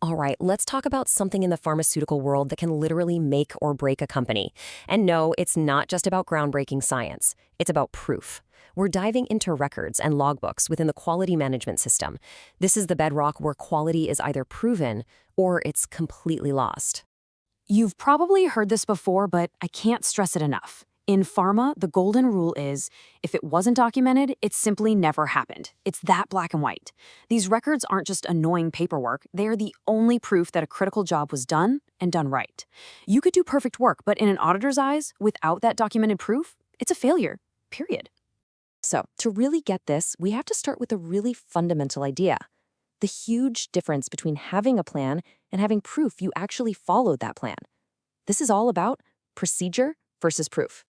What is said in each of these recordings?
All right, let's talk about something in the pharmaceutical world that can literally make or break a company. And no, it's not just about groundbreaking science. It's about proof. We're diving into records and logbooks within the quality management system. This is the bedrock where quality is either proven or it's completely lost. You've probably heard this before, but I can't stress it enough. In pharma, the golden rule is, if it wasn't documented, it simply never happened. It's that black and white. These records aren't just annoying paperwork, they are the only proof that a critical job was done and done right. You could do perfect work, but in an auditor's eyes, without that documented proof, it's a failure, period. So, to really get this, we have to start with a really fundamental idea. The huge difference between having a plan and having proof you actually followed that plan. This is all about procedure versus proof.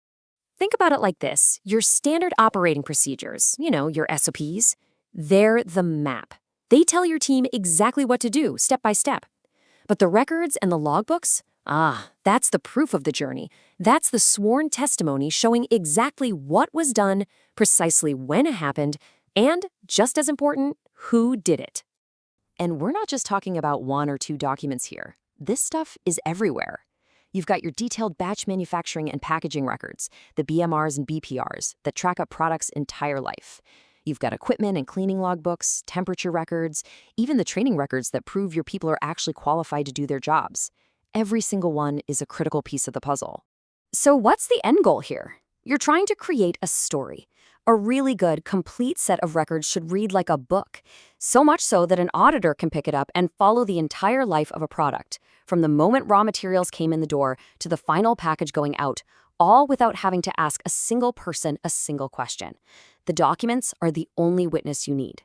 Think about it like this. Your standard operating procedures, your SOPs, they're the map. They tell your team exactly what to do, step by step. But the records and the logbooks, that's the proof of the journey. That's the sworn testimony showing exactly what was done, precisely when it happened, and, just as important, who did it. And we're not just talking about one or two documents here. This stuff is everywhere. You've got your detailed batch manufacturing and packaging records, the BMRs and BPRs that track a product's entire life. You've got equipment and cleaning logbooks, temperature records, even the training records that prove your people are actually qualified to do their jobs. Every single one is a critical piece of the puzzle. So what's the end goal here? You're trying to create a story. A really good, complete set of records should read like a book, so much so that an auditor can pick it up and follow the entire life of a product, from the moment raw materials came in the door to the final package going out, all without having to ask a single person a single question. The documents are the only witness you need.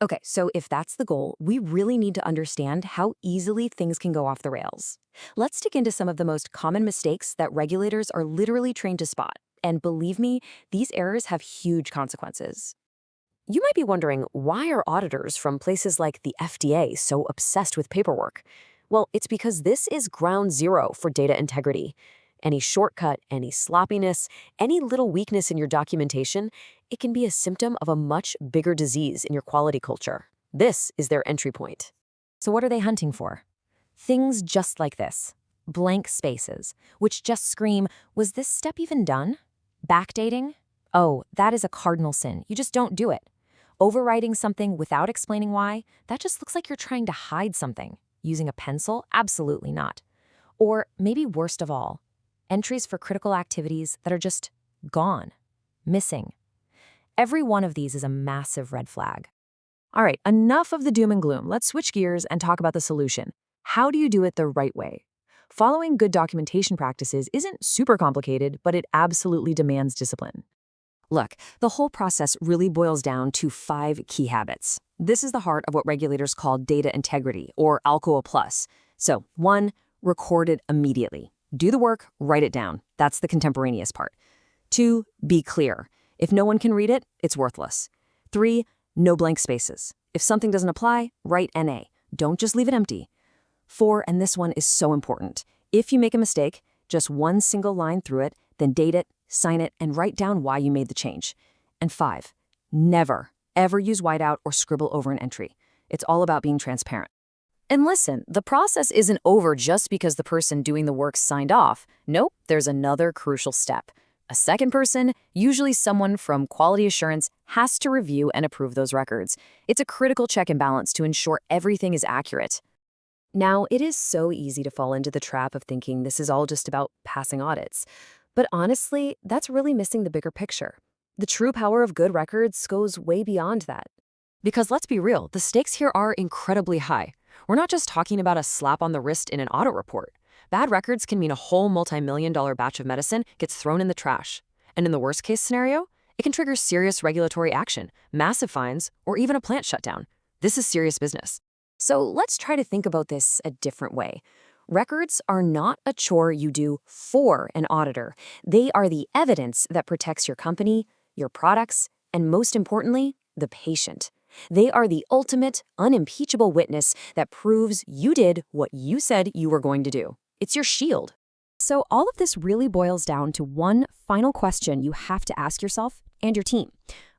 Okay, so if that's the goal, we really need to understand how easily things can go off the rails. Let's dig into some of the most common mistakes that regulators are literally trained to spot. And believe me, these errors have huge consequences. You might be wondering, why are auditors from places like the FDA so obsessed with paperwork? Well, it's because this is ground zero for data integrity. Any shortcut, any sloppiness, any little weakness in your documentation, it can be a symptom of a much bigger disease in your quality culture. This is their entry point. So what are they hunting for? Things just like this. Blank spaces, which just scream, was this step even done? Backdating? Oh, that is a cardinal sin. You just don't do it. Overwriting something without explaining why? That just looks like you're trying to hide something. Using a pencil? Absolutely not. Or maybe worst of all, entries for critical activities that are just gone, missing. Every one of these is a massive red flag. All right, enough of the doom and gloom. Let's switch gears and talk about the solution. How do you do it the right way? Following good documentation practices isn't super complicated, but it absolutely demands discipline. Look, the whole process really boils down to 5 key habits. This is the heart of what regulators call data integrity, or ALCOA Plus. So, 1, record it immediately. Do the work, write it down. That's the contemporaneous part. 2, be clear. If no one can read it, it's worthless. 3, no blank spaces. If something doesn't apply, write NA. Don't just leave it empty. 4, and this one is so important. If you make a mistake, just one single line through it, then date it, sign it, and write down why you made the change. And 5, never, ever use whiteout or scribble over an entry. It's all about being transparent. And listen, the process isn't over just because the person doing the work signed off. Nope, there's another crucial step. A second person, usually someone from quality assurance, has to review and approve those records. It's a critical check and balance to ensure everything is accurate. Now, it is so easy to fall into the trap of thinking this is all just about passing audits. But honestly, that's really missing the bigger picture. The true power of good records goes way beyond that. Because let's be real, the stakes here are incredibly high. We're not just talking about a slap on the wrist in an audit report. Bad records can mean a whole multi-million-dollar batch of medicine gets thrown in the trash. And in the worst-case scenario, it can trigger serious regulatory action, massive fines, or even a plant shutdown. This is serious business. So let's try to think about this a different way. Records are not a chore you do for an auditor. They are the evidence that protects your company, your products, and most importantly, the patient. They are the ultimate, unimpeachable witness that proves you did what you said you were going to do. It's your shield. So all of this really boils down to one final question you have to ask yourself and your team.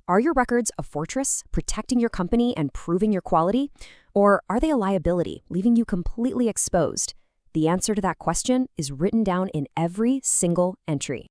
Are your records a fortress, protecting your company and proving your quality? Or are they a liability, leaving you completely exposed? The answer to that question is written down in every single entry.